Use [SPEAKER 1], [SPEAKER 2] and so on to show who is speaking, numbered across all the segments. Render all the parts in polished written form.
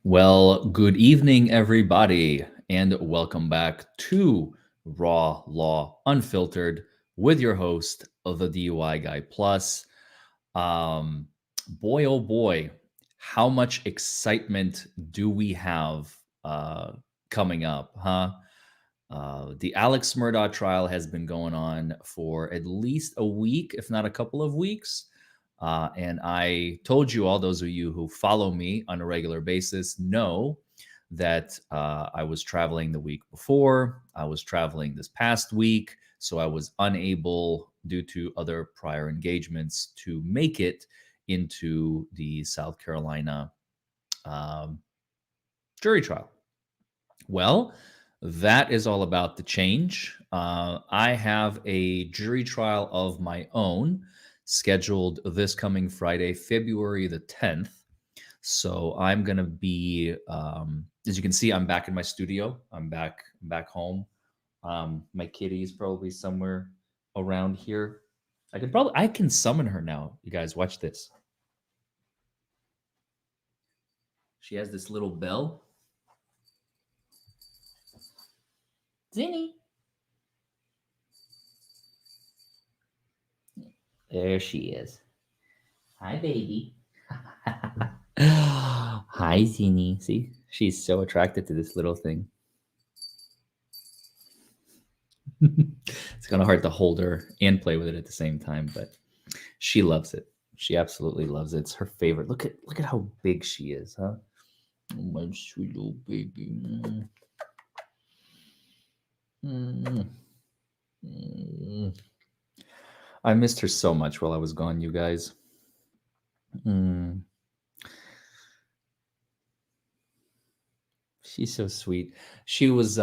[SPEAKER 1] Well, good evening, everybody, and welcome back to Raw Law Unfiltered with your host of the DUI Guy Plus. Um, Boy, oh boy, how much excitement do we have coming up, huh? The Alex Murdaugh trial has been going on for at least a week, if not a couple of weeks. And I told you, all those of you who follow me on a regular basis know that I was traveling the week before. I was traveling this past week. So I was unable, due to other prior engagements, to make it into the South Carolina um, jury trial. Well, that is all about the change. I have a jury trial of my own scheduled this coming Friday, February the 10th. So I'm gonna be, as you can see, I'm back in my studio. I'm back home. My kitty is probably somewhere around here. I can summon her now. You guys, watch this. She has this little bell. Zinni. There she is. Hi, baby. Hi, Zini. See, she's so attracted to this little thing. It's kind of hard to hold her and play with it at the same time, but she loves it. She absolutely loves it. It's her favorite. Look at how big she is, huh? Oh, my sweet little baby. Mm. Mm. I missed her so much while I was gone, you guys. Mm. She's so sweet. She was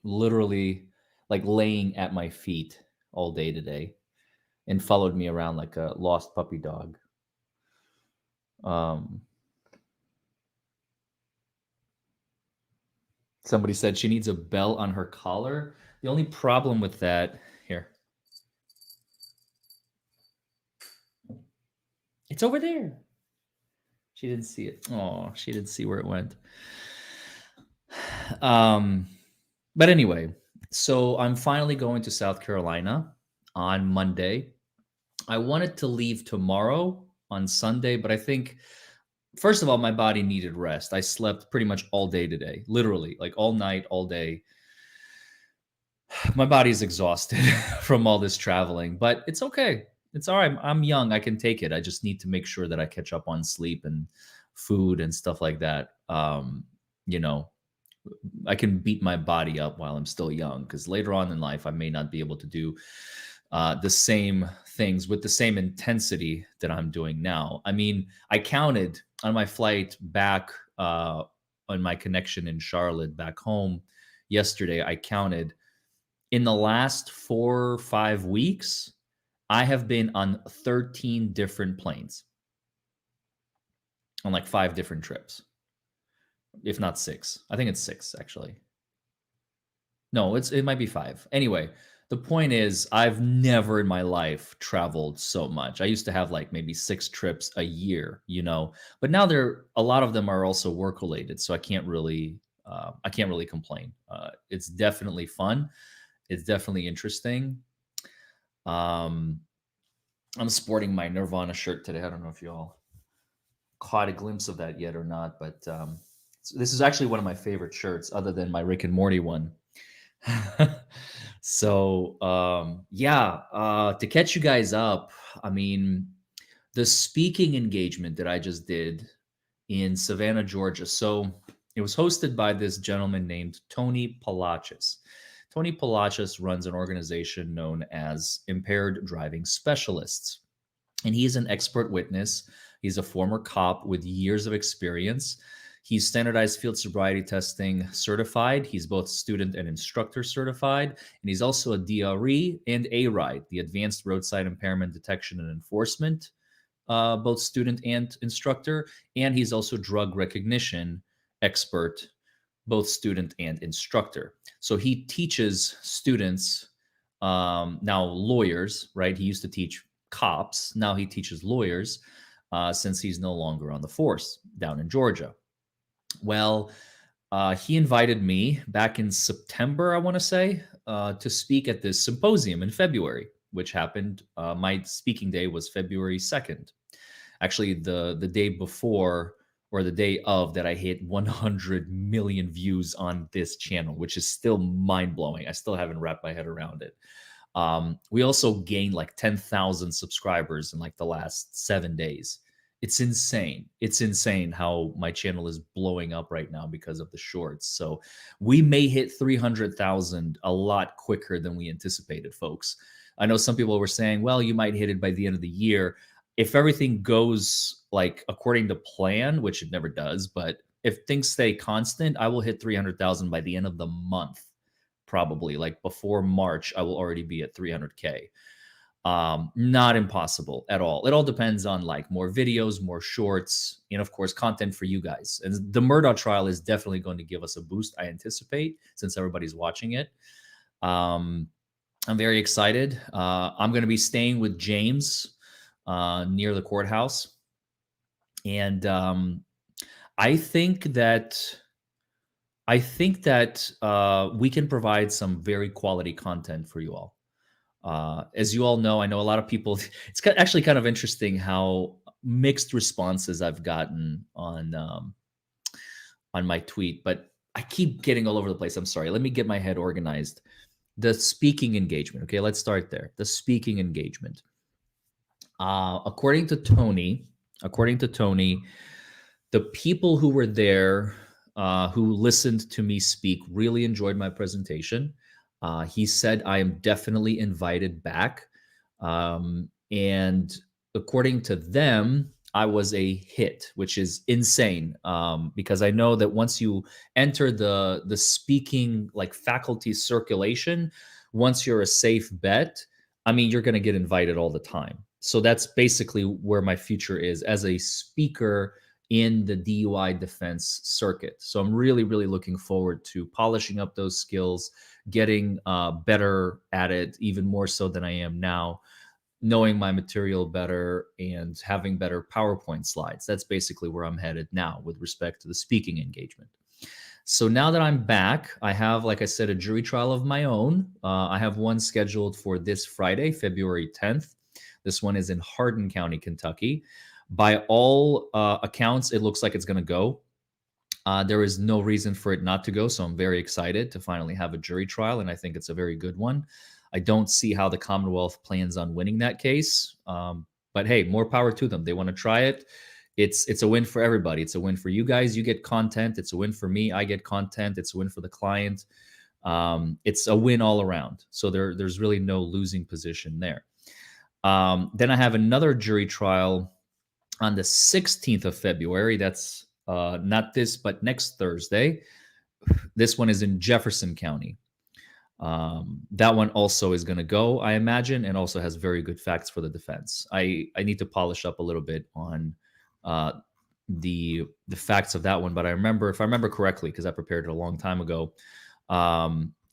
[SPEAKER 1] literally like laying at my feet all day today and followed me around like a lost puppy dog. Um, Somebody said she needs a bell on her collar. The only problem with that, here, it's over there. She didn't see it. Oh, she didn't see where it went. Um, but anyway, so I'm finally going to South Carolina on Monday. I wanted to leave tomorrow on Sunday, but I think first of all, my body needed rest. I slept pretty much all day today, literally, like all night, all day. My body's exhausted from all this traveling, but it's okay. It's all right. I'm young. I can take it. I just need to make sure that I catch up on sleep and food and stuff like that. You know, I can beat my body up while I'm still young because later on in life, I may not be able to do the same things with the same intensity that I'm doing now. I mean, I counted on my flight back on my connection in Charlotte back home yesterday. I counted in the last 4 or 5 weeks, I have been on 13 different planes on like 5 different trips, if not six. I think it's six actually. No, it might be five. Anyway, the point is I've never in my life traveled so much. I used to have like maybe 6 trips a year, but now a lot of them are also work related, so I can't really complain. It's definitely fun. It's definitely interesting. Um, I'm sporting my Nirvana shirt today. I don't know if you all caught a glimpse of that yet or not, but this is actually one of my favorite shirts, other than my Rick and Morty one. So yeah, to catch you guys up, I mean, the speaking engagement that I just did in Savannah, Georgia. So it was hosted by this gentleman named Tony Palachis. Tony Palachis runs an organization known as Impaired Driving Specialists, and he is an expert witness. He's a former cop with years of experience. He's standardized field sobriety testing certified. He's both student and instructor certified. And he's also a DRE and ARIDE, the Advanced Roadside Impairment Detection and Enforcement, both student and instructor. And he's also drug recognition expert, both student and instructor. So he teaches students, now lawyers, right? He used to teach cops. Now he teaches lawyers since he's no longer on the force down in Georgia. Well, he invited me back in September, I want to say, to speak at this symposium in February, which happened. My speaking day was February 2nd. Actually, the day before or the day of that, I hit 100 million views on this channel, which is still mind blowing. I still haven't wrapped my head around it. We also gained like 10,000 subscribers in like the last 7 days. It's insane. It's insane how my channel is blowing up right now because of the shorts. So we may hit 300,000 a lot quicker than we anticipated, folks. I know some people were saying, well, you might hit it by the end of the year. If everything goes like according to plan, which it never does, but if things stay constant, I will hit 300,000 by the end of the month. Probably like before March, I will already be at 300K. Not impossible at all. It all depends on like more videos, more shorts, and of course, content for you guys. And the Murdaugh trial is definitely going to give us a boost, I anticipate, since everybody's watching it. Um, I'm very excited. I'm going to be staying with James near the courthouse. And I think that we can provide some very quality content for you all. As you all know, I know a lot of people. It's actually kind of interesting how mixed responses I've gotten on my tweet, but I keep getting all over the place. I'm sorry. Let me get my head organized. The speaking engagement. Okay, let's start there. The speaking engagement. According to Tony, the people who were there, who listened to me speak, really enjoyed my presentation. He said I am definitely invited back. And according to them, I was a hit, which is insane, because I know that once you enter the speaking like faculty circulation, once you're a safe bet, I mean, you're going to get invited all the time. So that's basically where my future is as a speaker in the DUI defense circuit. So I'm really, really looking forward to polishing up those skills, getting better at it, even more so than I am now, knowing my material better and having better PowerPoint slides. That's basically where I'm headed now with respect to the speaking engagement. So now that I'm back, I have, like I said, a jury trial of my own. I have one scheduled for this Friday, February 10th. This one is in Hardin County, Kentucky. By all accounts, it looks like it's going to go. There is no reason for it not to go, so I'm very excited to finally have a jury trial, and I think it's a very good one. I don't see how the Commonwealth plans on winning that case, but hey, more power to them. They want to try it. It's a win for everybody. It's a win for you guys. You get content. It's a win for me. I get content. It's a win for the client. It's a win all around. So there's really no losing position there. Then I have another jury trial on the 16th of February. That's not this, but next Thursday. This one is in Jefferson County. That one also is going to go, I imagine, and also has very good facts for the defense. I need to polish up a little bit on the facts of that one, but if I remember correctly, because I prepared it a long time ago,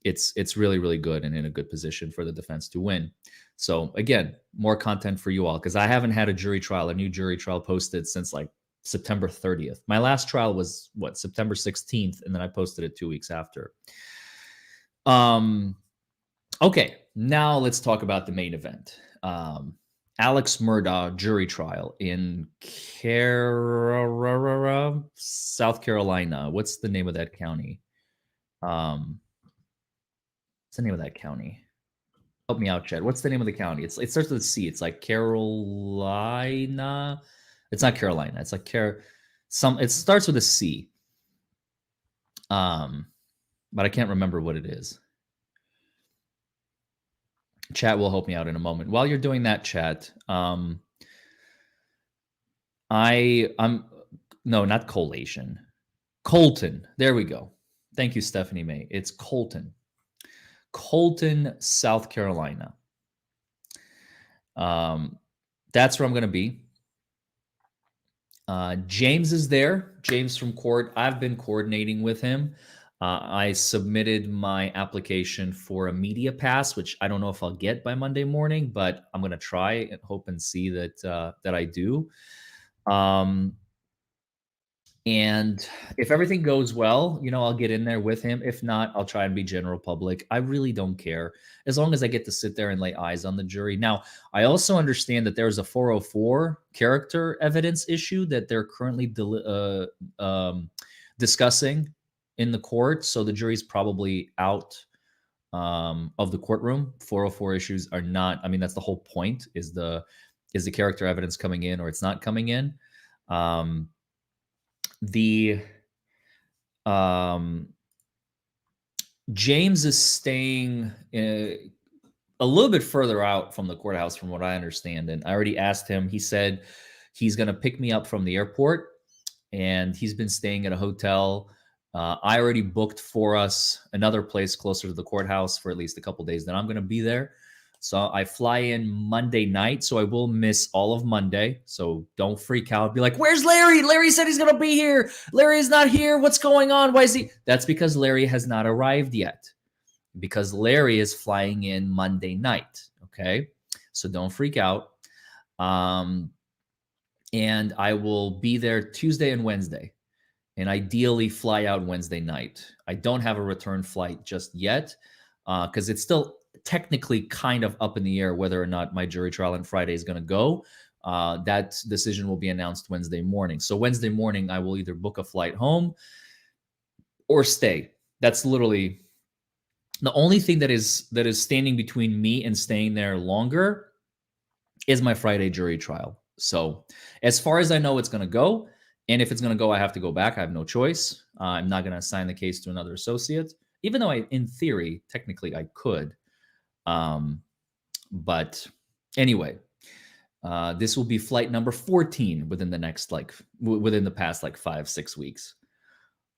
[SPEAKER 1] it's really, really good and in a good position for the defense to win. So again, more content for you all, because I haven't had a new jury trial posted since like September 30th. My last trial was September 16th, and then I posted it 2 weeks after. Okay, now let's talk about the main event. Alex Murdaugh jury trial in South Carolina. What's the name of that county? What's the name of that county? Help me out, Chad. What's the name of the county? It starts with a C. It's like Carolina. It's not Carolina. It's like it starts with a C. But I can't remember what it is. Chat will help me out in a moment. While you're doing that, chat, I'm no, not collation. Colton. There we go. Thank you, Stephanie May. It's Colton, South Carolina. That's where I'm going to be. James is there. James from court. I've been coordinating with him. I submitted my application for a media pass, which I don't know if I'll get by Monday morning, but I'm going to try and hope and see that I do. And if everything goes well, I'll get in there with him. If not, I'll try and be general public. I really don't care as long as I get to sit there and lay eyes on the jury. Now, I also understand that there's a 404 character evidence issue that they're currently discussing in the court. So the jury's probably out of the courtroom. 404 issues are not. I mean, that's the whole point. Is the character evidence coming in or it's not coming in? The James is staying a little bit further out from the courthouse, from what I understand. And I already asked him. He said he's going to pick me up from the airport, and he's been staying at a hotel. I already booked for us another place closer to the courthouse for at least a couple days. Then I'm going to be there. So I fly in Monday night, so I will miss all of Monday. So don't freak out. Be like, where's Larry? Larry said he's going to be here. Larry is not here. What's going on? Why is he? That's because Larry has not arrived yet, because Larry is flying in Monday night. Okay. So don't freak out. And I will be there Tuesday and Wednesday, and ideally fly out Wednesday night. I don't have a return flight just yet because it's still technically kind of up in the air whether or not my jury trial on Friday is going to go. That decision will be announced Wednesday morning. So Wednesday morning, I will either book a flight home or stay. That's literally the only thing that is standing between me and staying there longer is my Friday jury trial. So as far as I know, it's going to go. And if it's going to go, I have to go back. I have no choice. I'm not going to assign the case to another associate, even though in theory, technically I could. But anyway, this will be flight number 14 within the past 5-6 weeks.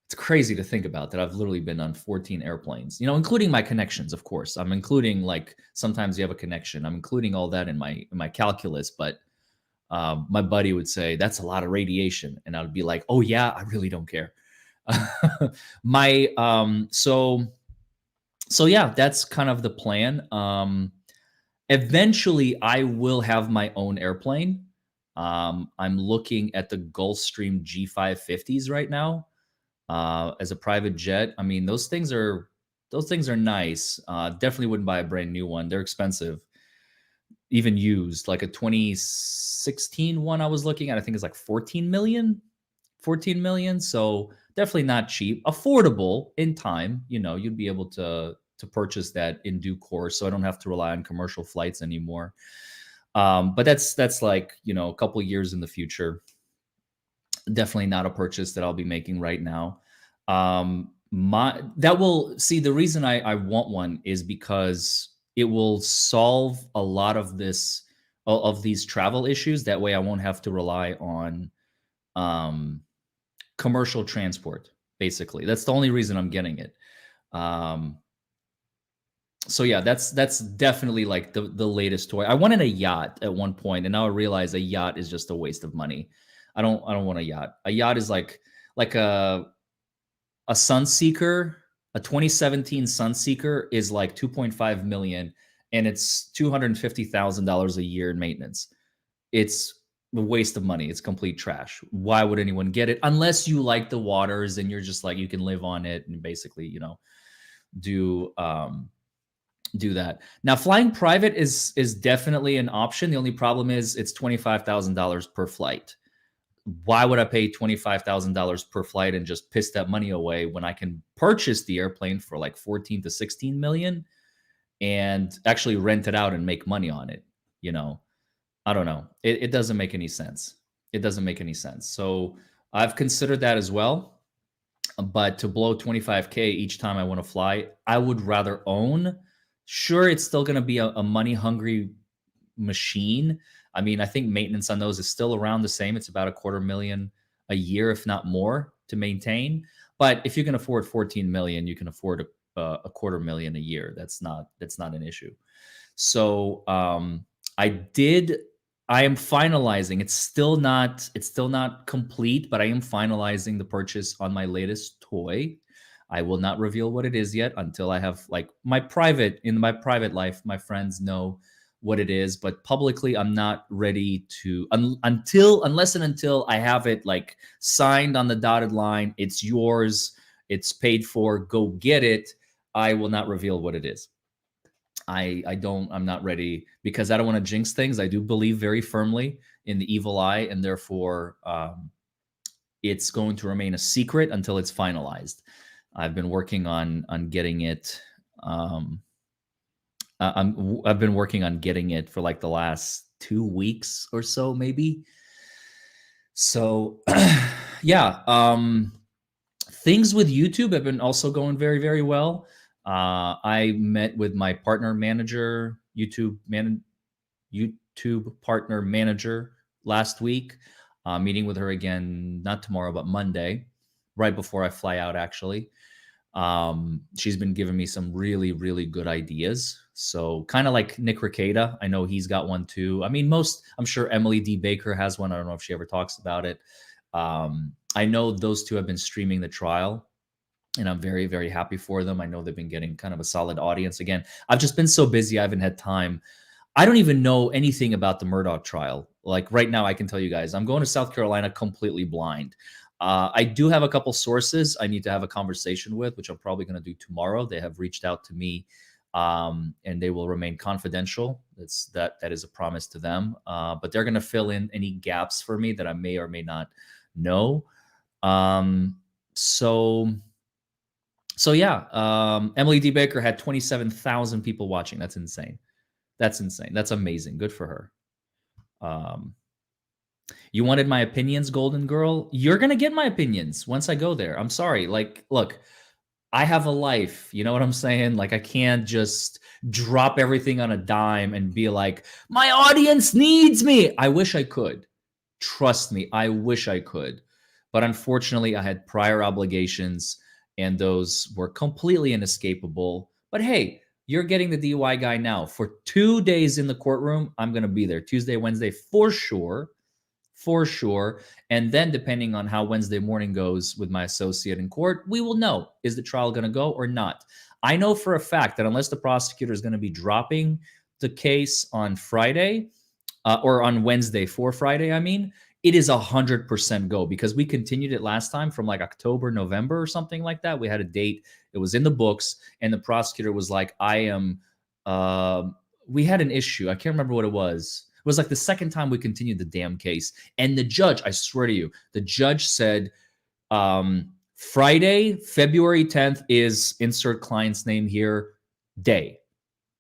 [SPEAKER 1] It's crazy to think about that. I've literally been on 14 airplanes, including my connections. Of course, I'm including sometimes you have a connection. I'm including all that in my calculus, but my buddy would say that's a lot of radiation. And I would be like, oh yeah, I really don't care. So yeah, that's kind of the plan. Eventually I will have my own airplane. I'm looking at the Gulfstream G550s right now as a private jet. I mean, those things are nice. Definitely wouldn't buy a brand new one. They're expensive, even used. Like a 2016 one I was looking at, I think it's like 14 million. So definitely not cheap. Affordable in time. You'd be able to purchase that in due course, so I don't have to rely on commercial flights anymore. But that's a couple of years in the future. Definitely not a purchase that I'll be making right now. The reason I want one is because it will solve a lot of these travel issues. That way I won't have to rely on commercial transport. Basically, that's the only reason I'm getting it. So yeah, that's definitely the latest toy. I wanted a yacht at one point, and now I realize a yacht is just a waste of money. I don't want a yacht. A yacht is like a Sunseeker. A 2017 Sunseeker is like 2.5 million, and it's $250,000 a year in maintenance. It's a waste of money. It's complete trash. Why would anyone get it unless you like the waters and you're just you can live on it and basically do that. Now, flying private is definitely an option. The only problem is it's $25,000 per flight. Why would I pay $25,000 per flight and just piss that money away when I can purchase the airplane for 14 to 16 million and actually rent it out and make money on it? I don't know. It doesn't make any sense. It doesn't make any sense. So I've considered that as well. But to blow 25K each time I want to fly, I would rather own. Sure, it's still going to be a money-hungry machine. I mean, I think maintenance on those is still around the same. It's about $250,000 a year, if not more, to maintain. But if you can afford 14 million, you can afford $250,000 a year. That's not an issue. So I am finalizing. It's still not complete, but I am finalizing the purchase on my latest toy. I will not reveal what it is yet until I have my private life. My friends know what it is, but publicly I'm not ready to until I have it like signed on the dotted line. It's yours. It's paid for. Go get it. I will not reveal what it is. I'm not ready because I don't want to jinx things. I do believe very firmly in the evil eye, and therefore it's going to remain a secret until it's finalized. I've been working on getting it. I've been working on getting it for like the last 2 weeks or so, maybe. So, yeah, things with YouTube have been also going very, very well. I met with my partner manager, YouTube partner manager last week. Meeting with her again, not tomorrow, but Monday, right before I fly out, actually. She's been giving me some really, really good ideas. So kind of like Nick Rekieta. I know he's got one too. I mean, I'm sure Emily D. Baker has one. I don't know if she ever talks about it. I know those two have been streaming the trial, and I'm very, very happy for them. I know they've been getting kind of a solid audience. Again, I've just been so busy. I haven't had time. I don't even know anything about the Murdoch trial. Like right now, I can tell you guys, I'm going to South Carolina completely blind. I do have a couple sources I need to have a conversation with, which I'm probably going to do tomorrow. They have reached out to me, and they will remain confidential. That is a promise to them. But they're going to fill in any gaps for me that I may or may not know. So yeah, Emily D. Baker had 27,000 people watching. That's insane. That's insane. That's amazing. Good for her. You wanted my opinions, Golden Girl? You're going to get my opinions once I go there. I'm sorry. Like, look, I have a life. You know what I'm saying? Like, I can't just drop everything on a dime and be like, my audience needs me. I wish I could. Trust me, I wish I could. But unfortunately, I had prior obligations, and those were completely inescapable. But hey, you're getting the DUI guy now. For 2 days in the courtroom, I'm going to be there. Tuesday, Wednesday, for sure. For sure. And then depending on how Wednesday morning goes with my associate in court, we will know, is the trial going to go or not? I know for a fact that unless the prosecutor is going to be dropping the case on Friday, or on Wednesday for Friday, I mean, it is 100% go, because we continued it last time from like October, November or something like that. We had a date. It was in the books, and the prosecutor was like, we had an issue. I can't remember what it was. It was like the second time we continued the damn case. And the judge, I swear to you, the judge said, Friday, February 10th is insert client's name here, day.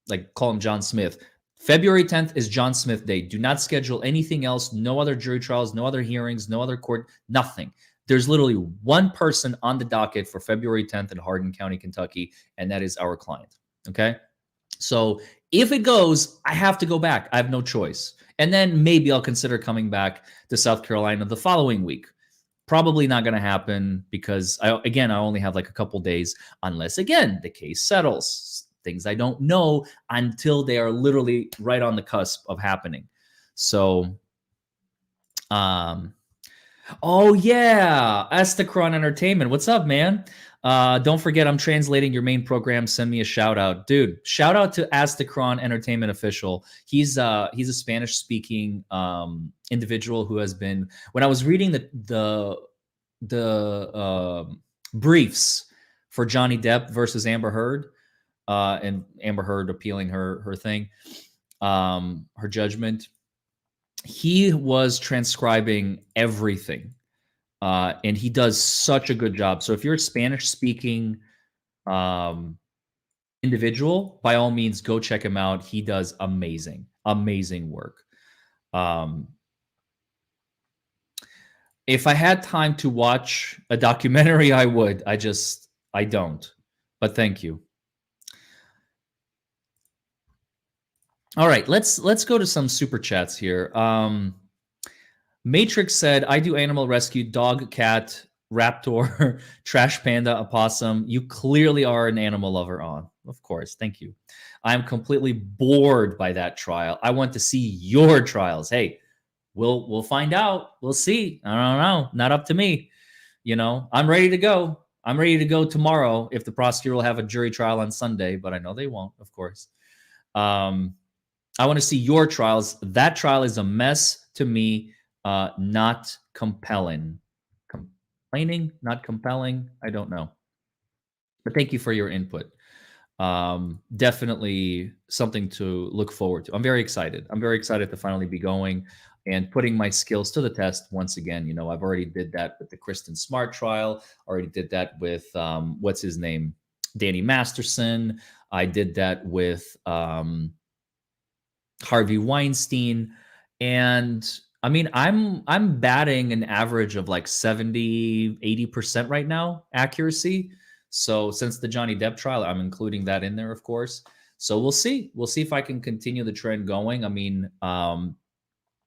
[SPEAKER 1] Like call him John Smith. February 10th is John Smith Day. Do not schedule anything else. No other jury trials, no other hearings, no other court, nothing. There's literally one person on the docket for February 10th in Hardin County, Kentucky, and that is our client. Okay? So if it goes, I have to go back. I have no choice. And then maybe I'll consider coming back to South Carolina the following week. Probably not going to happen because, I only have like a couple days, unless, again, the case settles. Things I don't know until they are literally right on the cusp of happening. So, oh yeah, Astacron Entertainment. What's up, man? Don't forget, I'm translating your main program. Send me a shout out, dude. Shout out to Astacron Entertainment Official. He's a Spanish speaking individual who has been. When I was reading the briefs for Johnny Depp versus Amber Heard, and Amber Heard appealing her thing, her judgment, he was transcribing everything. And he does such a good job. So if you're a Spanish speaking individual, by all means, go check him out. He does amazing work. If I had time to watch a documentary, I would. I don't. But thank you. All right, let's go to some super chats here. Matrix said, I do animal rescue, dog, cat, raptor, trash panda, opossum. You clearly are an animal lover on. Of course, thank you. I'm completely bored by that trial. I want to see your trials. Hey, we'll find out. We'll see. I don't know. Not up to me. You know, I'm ready to go. I'm ready to go tomorrow if the prosecutor will have a jury trial on Sunday, but I know they won't, of course. I want to see your trials. That trial is a mess to me, not compelling. Complaining, not compelling. I don't know. But thank you for your input. Definitely something to look forward to. I'm very excited. I'm very excited to finally be going and putting my skills to the test once again. I've already did that with the Kristen Smart trial. Already did that with what's his name, Danny Masterson. I did that with Harvey Weinstein. And I mean, I'm batting an average of like 70-80% right now accuracy. So since the Johnny Depp trial, I'm including that in there, of course. So we'll see. We'll see if I can continue the trend going. I mean,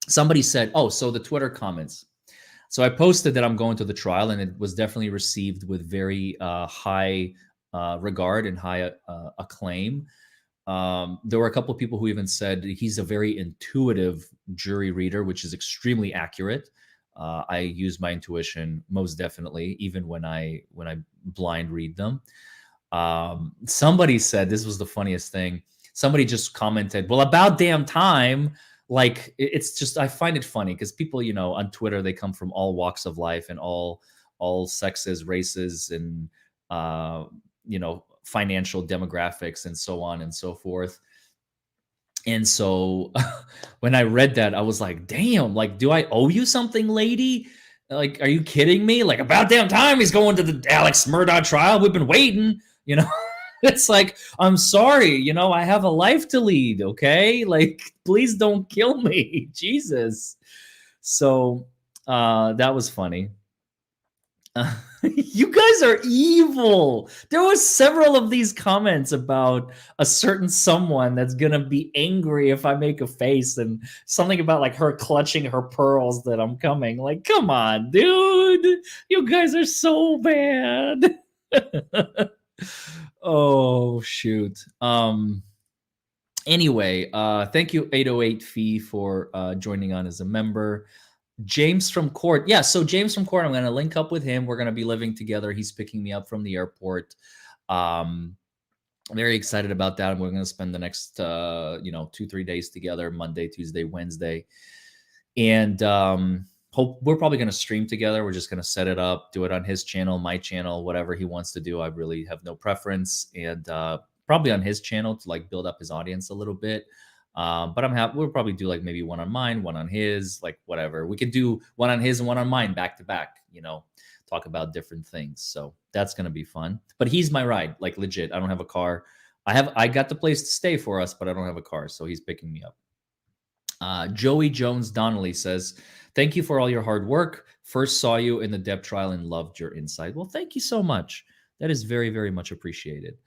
[SPEAKER 1] somebody said, oh, so the Twitter comments. So I posted that I'm going to the trial, and it was definitely received with very high regard and high acclaim. There were a couple of people who even said he's a very intuitive jury reader, which is extremely accurate. I use my intuition most definitely, even when I blind read them. Somebody said this was the funniest thing. Somebody just commented, "Well, about damn time." Like it's just I find it funny because people, on Twitter they come from all walks of life and all sexes, races, and financial demographics and so on and so forth. And so when I read that, I was like, damn, like, do I owe you something, lady? Like, are you kidding me? Like, about damn time he's going to the Alex Murdaugh trial. We've been waiting, you know? It's like, I'm sorry, I have a life to lead, okay? Like, please don't kill me. Jesus. So that was funny. You guys are evil. There was several of these comments about a certain someone that's gonna be angry if I make a face, and something about like her clutching her pearls that I'm coming. Like, come on, dude. You guys are so bad. Oh shoot. Anyway, thank you 808 Fee for joining on as a member. James from Court. Yeah, so James from Court, I'm going to link up with him. We're going to be living together. He's picking me up from the airport. I'm very excited about that. We're going to spend the next 2-3 days together, Monday, Tuesday, Wednesday. And hope we're probably going to stream together. We're just going to set it up, do it on his channel, my channel, whatever he wants to do. I really have no preference. And probably on his channel to like build up his audience a little bit. But I'm happy. We'll probably do like maybe one on mine, one on his, like whatever. We could do one on his and one on mine back to back, talk about different things. So that's going to be fun. But he's my ride, like legit. I don't have a car. I got the place to stay for us, but I don't have a car. So he's picking me up. Joey Jones Donnelly says, thank you for all your hard work. First saw you in the Depp trial and loved your insight. Well, thank you so much. That is very, very much appreciated.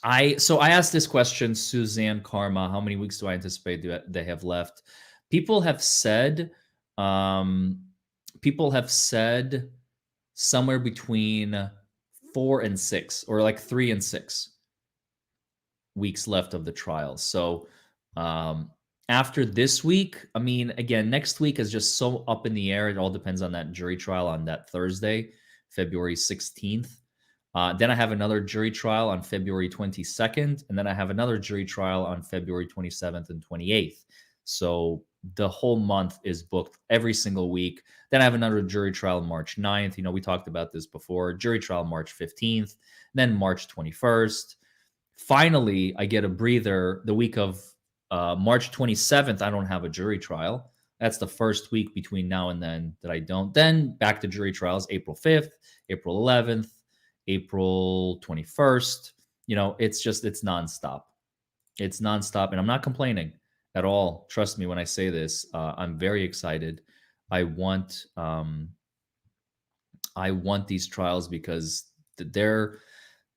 [SPEAKER 1] I asked this question, Suzanne Karma, how many weeks do I anticipate they have left? People have said somewhere between 4 and 6, or like 3 and 6 weeks left of the trial. So after this week, I mean, again, next week is just so up in the air. It all depends on that jury trial on that Thursday, February 16th. Then I have another jury trial on February 22nd, and then I have another jury trial on February 27th and 28th. So the whole month is booked every single week. Then I have another jury trial March 9th. We talked about this before. Jury trial March 15th, then March 21st. Finally, I get a breather the week of March 27th. I don't have a jury trial. That's the first week between now and then that I don't. Then back to jury trials April 5th, April 11th, April 21st. It's nonstop. It's nonstop. And I'm not complaining at all. Trust me when I say this. I'm very excited. I want these trials because they're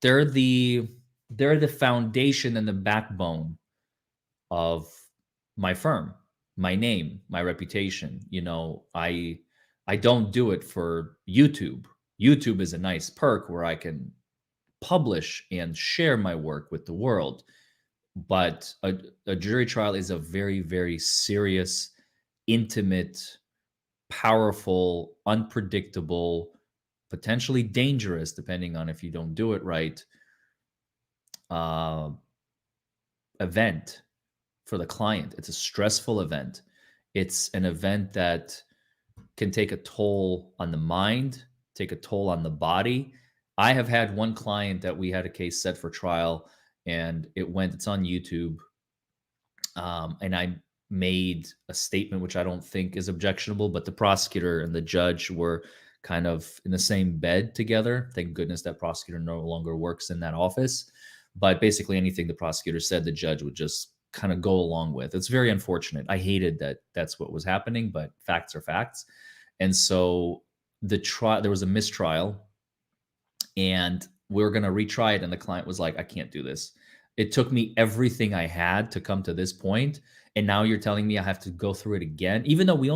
[SPEAKER 1] the foundation and the backbone of my firm, my name, my reputation. I don't do it for YouTube. YouTube is a nice perk where I can publish and share my work with the world. But a jury trial is a very, very serious, intimate, powerful, unpredictable, potentially dangerous, depending on if you don't do it right, event for the client. It's a stressful event. It's an event that can take a toll on the mind, take a toll on the body. I have had one client that we had a case set for trial, and it's on YouTube. And I made a statement which I don't think is objectionable, but the prosecutor and the judge were kind of in the same bed together. Thank goodness that prosecutor no longer works in that office. But basically, anything the prosecutor said, the judge would just kind of go along with. It's very unfortunate. I hated that that's what was happening, but facts are facts. And so there was a mistrial, and we were going to retry it. And the client was like, I can't do this. It took me everything I had to come to this point, and now you're telling me I have to go through it again, even though we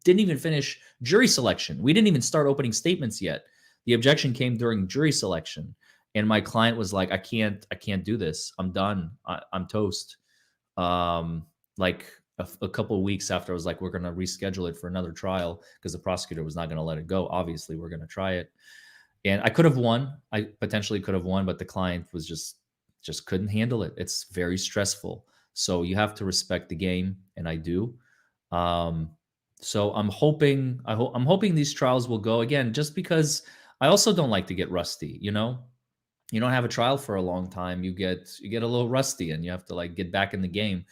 [SPEAKER 1] didn't even finish jury selection. We didn't even start opening statements yet. The objection came during jury selection, and my client was like, I can't do this. I'm done. I'm toast. Like a couple of weeks after, I was like, we're going to reschedule it for another trial because the prosecutor was not going to let it go. Obviously, we're going to try it. And I could have won. I potentially could have won, but the client was just couldn't handle it. It's very stressful. So you have to respect the game, and I do. Um, so I'm hoping these trials will go again, just because I also don't like to get rusty. You don't have a trial for a long time, you get a little rusty, and you have to like get back in the game.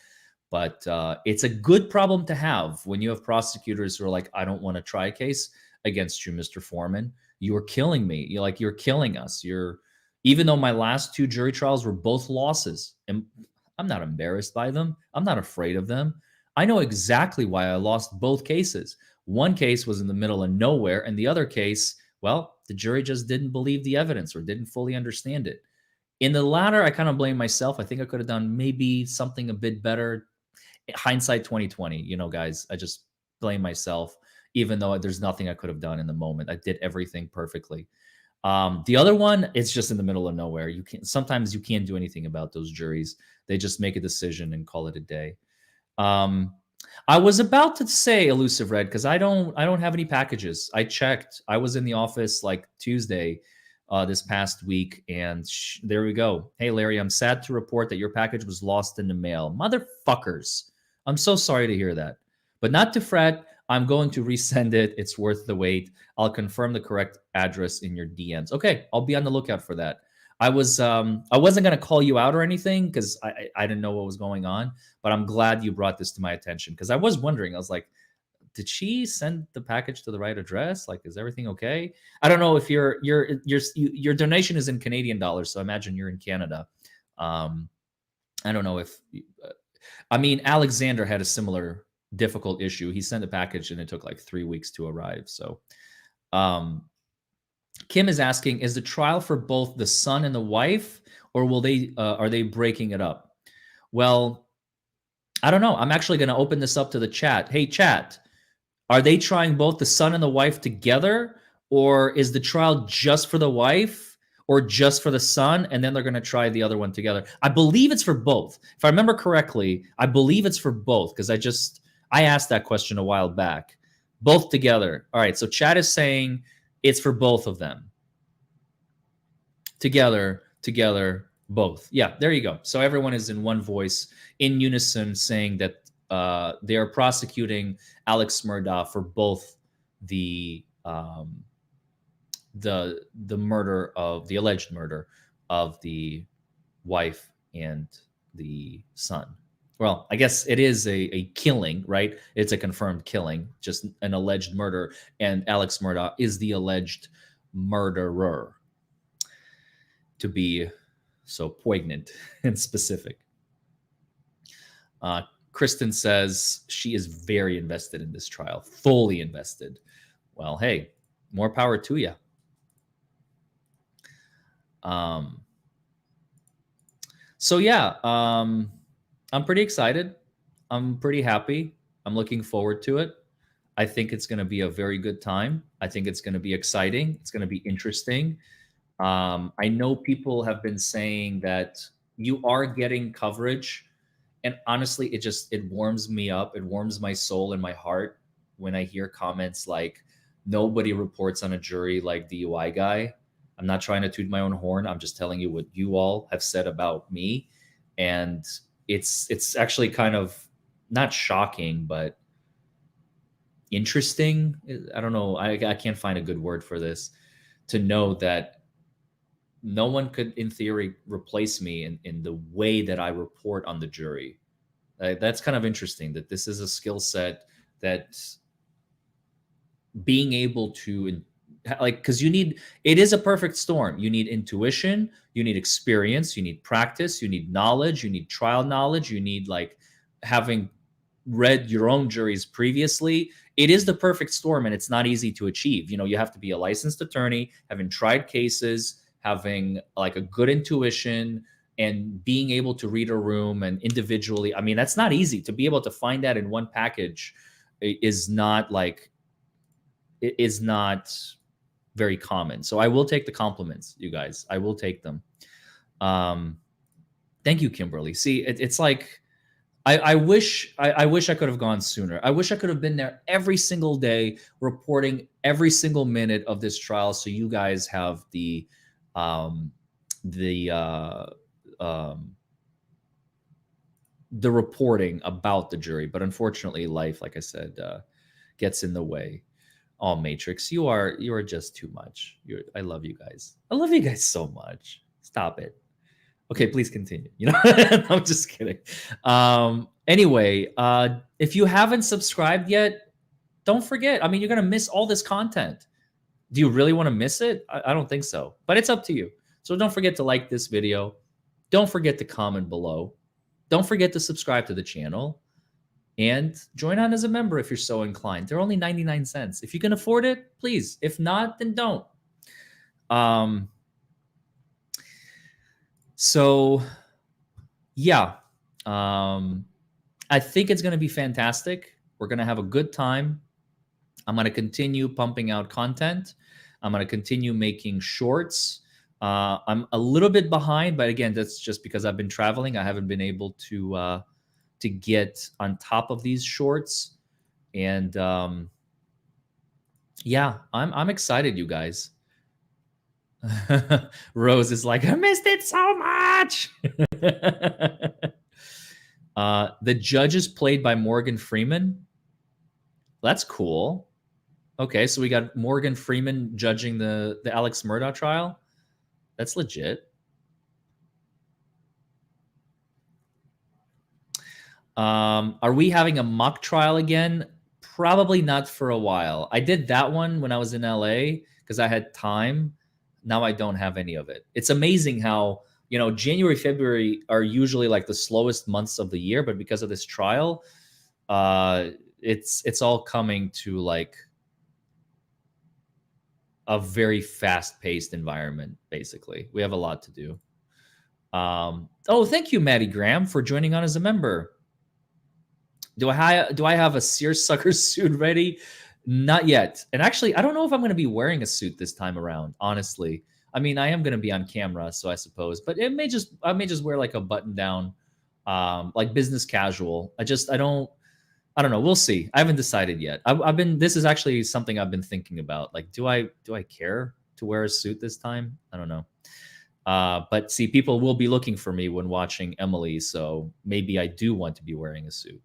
[SPEAKER 1] But it's a good problem to have when you have prosecutors who are like, I don't want to try a case against you, Mr. Foreman. You are killing me. You're killing us. Even though my last two jury trials were both losses, and I'm not embarrassed by them. I'm not afraid of them. I know exactly why I lost both cases. One case was in the middle of nowhere, and the other case, well, the jury just didn't believe the evidence or didn't fully understand it. In the latter, I kind of blame myself. I think I could have done maybe something a bit better. Hindsight 2020, guys, I just blame myself, even though there's nothing I could have done in the moment. I did everything perfectly. The other one, it's just in the middle of nowhere. Sometimes you can't do anything about those juries. They just make a decision and call it a day. I was about to say Elusive Red because I don't have any packages. I checked. I was in the office like Tuesday this past week, and there we go. Hey Larry, I'm sad to report that your package was lost in the mail. Motherfuckers. I'm so sorry to hear that. But not to fret. I'm going to resend it. It's worth the wait. I'll confirm the correct address in your DMs. Okay, I'll be on the lookout for that. I wasn't going to call you out or anything because I didn't know what was going on, but I'm glad you brought this to my attention because I was wondering. I was like, did she send the package to the right address? Like, is everything okay? I don't know if your donation is in Canadian dollars, so I imagine you're in Canada. I don't know if Alexander had a similar difficult issue. He sent a package and it took like 3 weeks to arrive. So Kim is asking, is the trial for both the son and the wife, or are they breaking it up? Well, I don't know. I'm actually going to open this up to the chat. Hey, chat, are they trying both the son and the wife together, or is the trial just for the wife or just for the son, and then they're going to try the other one together? I believe it's for both. If I remember correctly, I believe it's for both because I asked that question a while back. Both together. All right, so chat is saying it's for both of them. Together, both. Yeah, there you go. So everyone is in one voice, in unison, saying that they are prosecuting Alex Murdaugh for both the alleged murder of the wife and the son. Well, I guess it is a killing, right? It's a confirmed killing, just an alleged murder, and Alex Murdaugh is the alleged murderer, to be so poignant and specific. Kristen says she is very invested in this trial, fully invested. Well, hey, more power to you. So yeah, I'm pretty excited. I'm pretty happy. I'm looking forward to it. I think it's going to be a very good time. I think it's going to be exciting. It's going to be interesting. I know people have been saying that you are getting coverage, and honestly, it warms me up. It warms my soul and my heart when I hear comments like, nobody reports on a jury like DUI guy. I'm not trying to toot my own horn. I'm just telling you what you all have said about me. And it's actually kind of not shocking, but interesting. I don't know. I can't find a good word for this, to know that no one could, in theory, replace me in the way that I report on the jury. That's kind of interesting, that this is a skill set that being able to, like, because you need, it is a perfect storm. You need intuition, you need experience, you need practice, you need knowledge, you need trial knowledge, you need, like, having read your own juries previously. It is the perfect storm, and it's not easy to achieve. You have to be a licensed attorney, having tried cases, having like a good intuition, and being able to read a room and individually. I mean, that's not easy. To be able to find that in one package is not like, it is not very common. So I will take the compliments, you guys. I will take them. Um, thank you, Kimberly. See, it's like, I wish I wish I could have gone sooner. I wish I could have been there every single day, reporting every single minute of this trial, so you guys have um, the uh, um, the reporting about the jury. But unfortunately, life, like I said, gets in the way. Oh, Matrix, you are just too much. I love you guys. I love you guys so much. Stop it. Okay, please continue. I'm just kidding. Anyway, if you haven't subscribed yet, don't forget. I mean, you're gonna miss all this content. Do you really want to miss it? I don't think so, but it's up to you. So don't forget to like this video. Don't forget to comment below. Don't forget to subscribe to the channel and join on as a member if you're so inclined. They're only 99 cents. If you can afford it, please. If not, then don't. Um, so yeah, I think it's going to be fantastic. We're going to have a good time. I'm going to continue pumping out content. I'm going to continue making shorts. I'm a little bit behind, but again, that's just because I've been traveling. I haven't been able to get on top of these shorts. And yeah, I'm excited, you guys. Rose is like, I missed it so much. The judge is played by Morgan Freeman. That's cool. Okay, so we got Morgan Freeman judging the Alex Murdaugh trial. That's legit. Are we having a mock trial again? Probably not for a while. I did that one when I was in LA because I had time. Now I don't have any of it. It's amazing how, January, February are usually like the slowest months of the year, but because of this trial, it's all coming to like a very fast-paced environment. Basically, we have a lot to do. Oh, thank you, Maddie Graham, for joining on as a member. Do I have a seersucker suit ready? Not yet. And actually, I don't know if I'm going to be wearing a suit this time around. Honestly, I mean, I am going to be on camera, so I suppose, but I may just wear like a button down, like business casual. I don't know. We'll see. I haven't decided yet. I've been. This is actually something I've been thinking about. Like, do I care to wear a suit this time? I don't know. But see, people will be looking for me when watching Emily, so maybe I do want to be wearing a suit.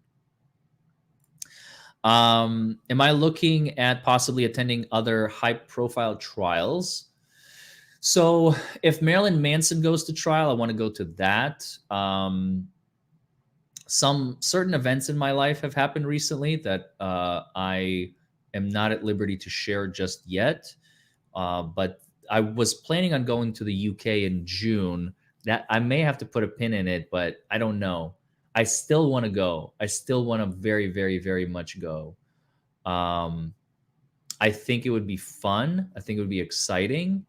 [SPEAKER 1] Am I looking at possibly attending other high-profile trials? So, if Marilyn Manson goes to trial, I want to go to that. Some certain events in my life have happened recently that I am not at liberty to share just yet. But I was planning on going to the UK in June. That I may have to put a pin in it, but I don't know. I still want to go. I still want to very, very, very much go. I think it would be fun. I think it would be exciting,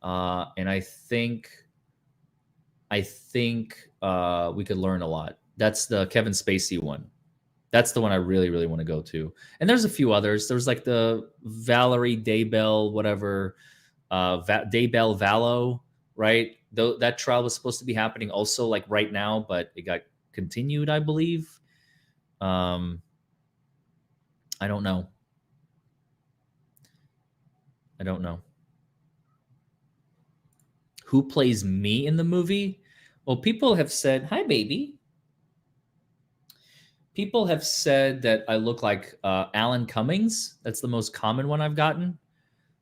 [SPEAKER 1] and I think we could learn a lot. That's the Kevin Spacey one. That's the one I really, really want to go to. And there's a few others. There's like the Valerie Daybell, whatever, Daybell Vallow, right? Though that trial was supposed to be happening also like right now, but it got continued, I believe. I don't know. Who plays me in the movie? Well, people have said, "Hi, baby." People have said that I look like Alan Cummings. That's the most common one I've gotten.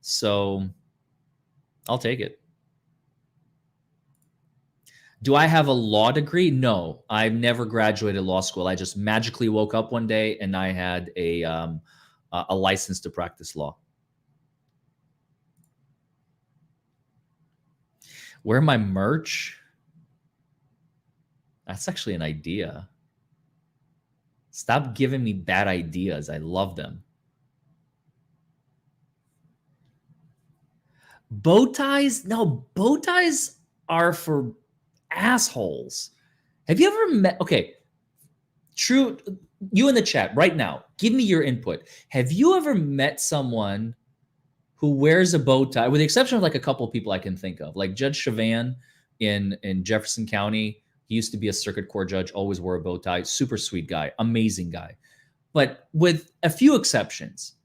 [SPEAKER 1] So I'll take it. Do I have a law degree? No, I've never graduated law school. I just magically woke up one day and I had a license to practice law. Wear my merch? That's actually an idea. Stop giving me bad ideas. I love them. Bow ties? No, bow ties are for assholes. Have you ever met? Okay, true. You in the chat right now, give me your input. Have you ever met someone who wears a bow tie, with the exception of like a couple of people I can think of, like Judge Chavan in Jefferson County? He used to be a circuit court judge, always wore a bow tie. Super sweet guy, amazing guy. But with a few exceptions,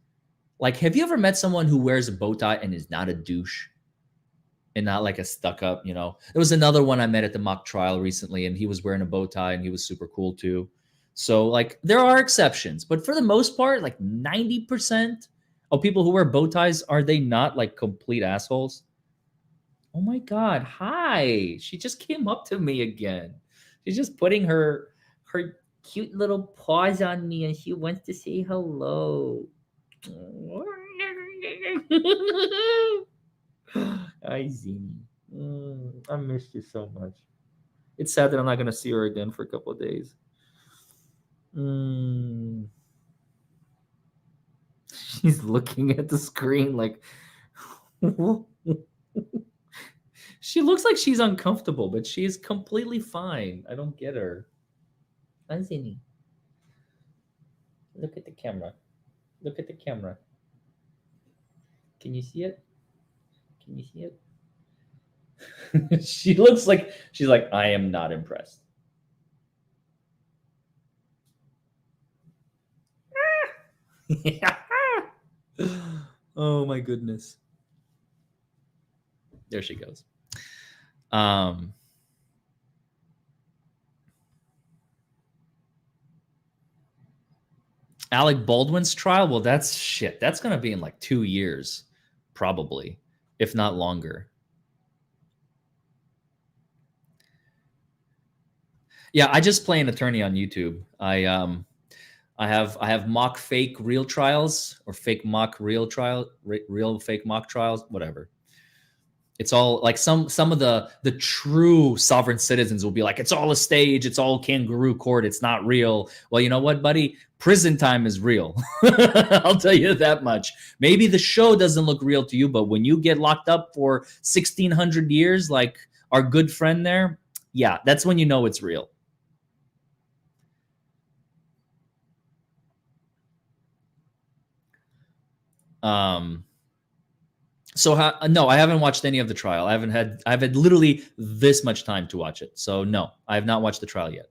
[SPEAKER 1] like, have you ever met someone who wears a bow tie and is not a douche? And not like a stuck up, you know. There was another one I met at the mock trial recently, and he was wearing a bow tie and he was super cool too. So, like, there are exceptions, but for the most part, like 90% of people who wear bow ties, are they not like complete assholes? Oh my God. Hi. She just came up to me again. She's just putting her cute little paws on me and she wants to say hello. Hi, Zini. I missed you so much. It's sad that I'm not going to see her again for a couple of days. She's looking at the screen like. She looks like she's uncomfortable, but she is completely fine. I don't get her. Hi, Zini. Look at the camera. Look at the camera. Can you see it? Can you see it? She looks like she's like, I am not impressed. Oh my goodness. There she goes. Alec Baldwin's trial? Well, that's shit. That's going to be in like 2 years, probably, if not longer. Yeah, I just play an attorney on YouTube. I have mock fake real trials, or fake mock real trial, real fake mock trials, whatever. It's all like some of the true sovereign citizens will be like, it's all a stage, it's all kangaroo court, it's not real. Well, you know what, buddy? Prison time is real. I'll tell you that much. Maybe the show doesn't look real to you, but when you get locked up for 1,600 years, like our good friend there, yeah, that's when you know it's real. So no, I haven't watched any of the trial. I've had literally this much time to watch it. So no, I have not watched the trial yet.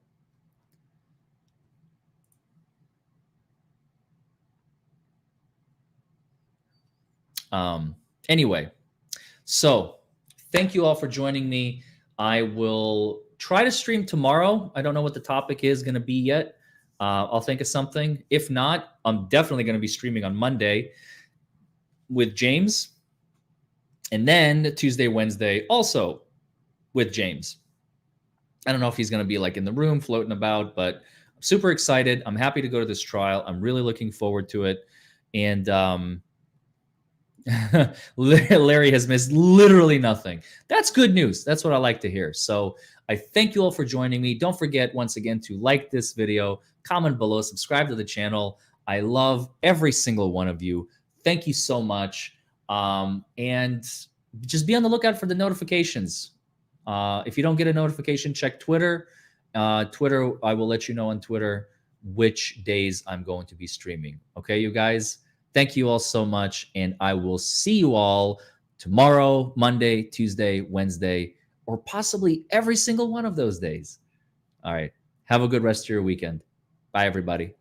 [SPEAKER 1] Anyway, so thank you all for joining me. I will try to stream tomorrow. I don't know what the topic is going to be yet. I'll think of something. If not, I'm definitely going to be streaming on Monday with James. And then Tuesday, Wednesday, also with James. I don't know if he's going to be like in the room floating about, but I'm super excited. I'm happy to go to this trial. I'm really looking forward to it. And Larry has missed literally nothing. That's good news. That's what I like to hear. So I thank you all for joining me. Don't forget, once again, to like this video, comment below, subscribe to the channel. I love every single one of you. Thank you so much. And just be on the lookout for the notifications. If you don't get a notification, check Twitter. Twitter, I will let you know on Twitter which days I'm going to be streaming. Okay, you guys? Thank you all so much, and I will see you all tomorrow, Monday, Tuesday, Wednesday, or possibly every single one of those days. All right. Have a good rest of your weekend. Bye, everybody.